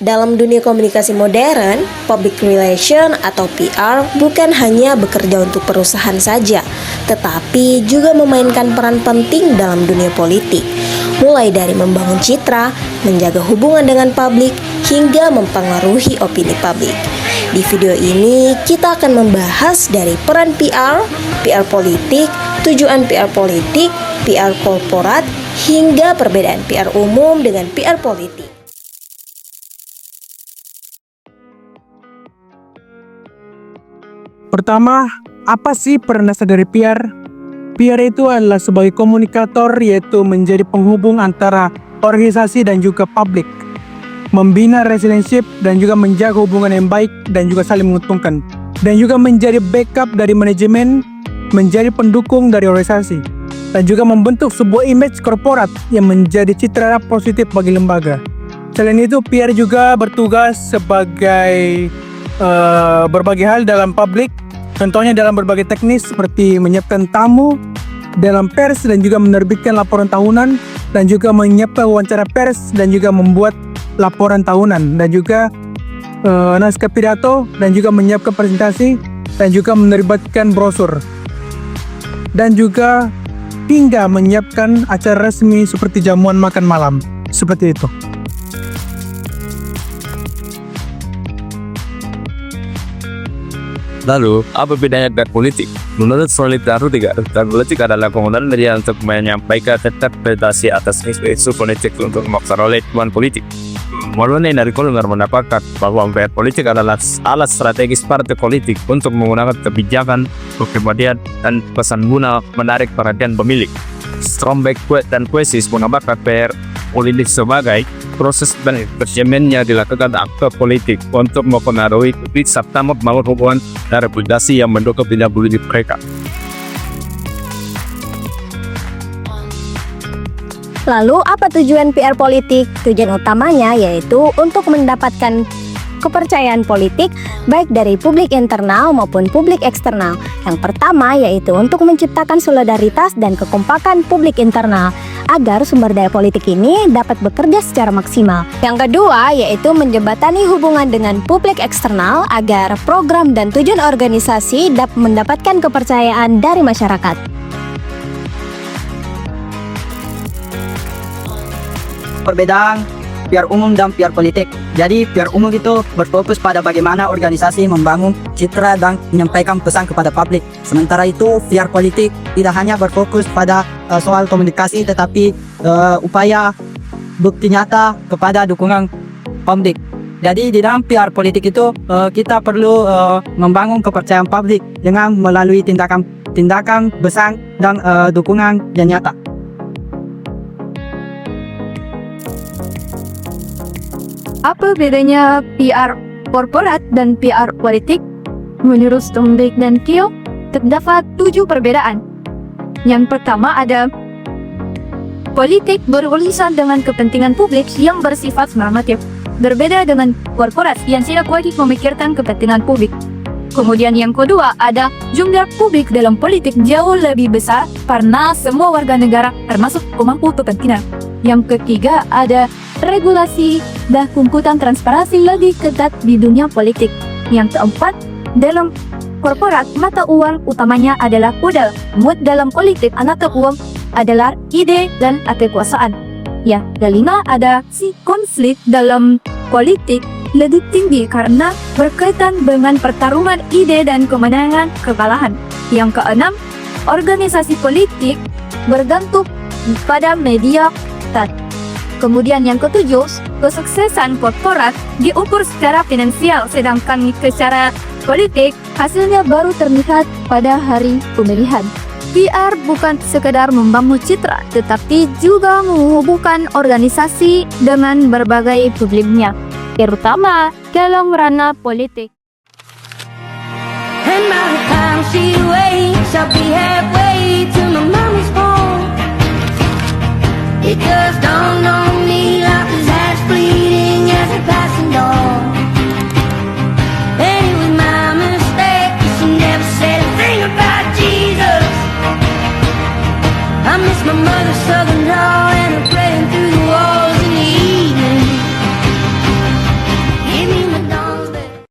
Dalam dunia komunikasi modern, public relation atau PR bukan hanya bekerja untuk perusahaan saja, tetapi juga memainkan peran penting dalam dunia politik. Mulai dari membangun citra, menjaga hubungan dengan publik, hingga mempengaruhi opini publik. Di video ini, kita akan membahas dari peran PR, PR politik, tujuan PR politik, PR korporat, hingga perbedaan PR umum dengan PR politik. Pertama, apa sih peran dasar dari PR? PR itu adalah sebagai komunikator, yaitu menjadi penghubung antara organisasi dan juga publik, membina relationship dan juga menjaga hubungan yang baik dan juga saling menguntungkan, dan juga menjadi backup dari manajemen, menjadi pendukung dari organisasi, dan juga membentuk sebuah image korporat yang menjadi citra positif bagi lembaga. Selain itu, PR juga bertugas sebagai berbagai hal dalam publik, contohnya dalam berbagai teknis seperti menyiapkan tamu dalam pers dan juga menerbitkan laporan tahunan, dan juga menyiapkan wawancara pers dan juga membuat laporan tahunan, dan juga naskah pidato, dan juga menyiapkan presentasi, dan juga menerbitkan brosur, dan juga hingga menyiapkan acara resmi seperti jamuan makan malam, seperti itu. Lalu, apa bedanya dengan politik? Menurut Solidaro 3, politik adalah penggunaan media untuk menyampaikan interpretasi atas isu politik untuk memperoleh tujuan politik. Mulai dari Kolongar mendapatkan bahwa PR politik adalah alat strategis partai politik untuk menggunakan kebijakan, kepribadian, dan pesan guna menarik perhatian pemilih. Strombeck dan Quesis menggambarkan PR politik sebagai proses dan manajemennya dilakukan aktor politik untuk mempengaruhi publik serta membangun hubungan dan reputasi yang mendukung pilihan politik mereka. Lalu, apa tujuan PR politik? Tujuan utamanya yaitu untuk mendapatkan kepercayaan politik baik dari publik internal maupun publik eksternal. Yang pertama yaitu untuk menciptakan solidaritas dan kekompakan publik internal agar sumber daya politik ini dapat bekerja secara maksimal. Yang kedua yaitu menjembatani hubungan dengan publik eksternal agar program dan tujuan organisasi dapat mendapatkan kepercayaan dari masyarakat. Perbedaan PR umum dan PR politik. Jadi PR umum itu berfokus pada bagaimana organisasi membangun citra dan menyampaikan pesan kepada publik. Sementara itu PR politik tidak hanya berfokus pada soal komunikasi, tetapi upaya bukti nyata kepada dukungan publik. Jadi di dalam PR politik itu kita perlu membangun kepercayaan publik dengan melalui tindakan pesan dan dukungan yang nyata. Apa bedanya PR korporat dan PR politik? Menurut Strombeck dan Kyo, terdapat 7 perbedaan. Yang pertama ada politik berurusan dengan kepentingan publik yang bersifat normatif, berbeda dengan korporat yang tidak wajib memikirkan kepentingan publik. Kemudian yang kedua ada jumlah publik dalam politik jauh lebih besar karena semua warga negara termasuk pemangku kepentingan. Yang ketiga ada regulasi dan kumpulan transparansi lebih ketat di dunia politik. Yang keempat, dalam korporat mata uang utamanya adalah modal. Dalam politik mata uang adalah ide dan kekuasaan. Yang kelima ada konflik dalam politik lebih tinggi karena berkaitan dengan pertarungan ide dan kemenangan kekalahan. Yang keenam, organisasi politik bergantung pada media dan kemudian yang ketujuh, kesuksesan korporat diukur secara finansial, sedangkan secara politik hasilnya baru terlihat pada hari pemilihan. PR bukan sekedar membangun citra, tetapi juga menghubungkan organisasi dengan berbagai publiknya, terutama dalam ranah politik. And by the time she wakes, I'll be halfway to my mommy's home. It just dawned on me life is as fleeting as a passing dawn. And it was my mistake, she never said a thing about Jesus. I miss my mother's southern drawl.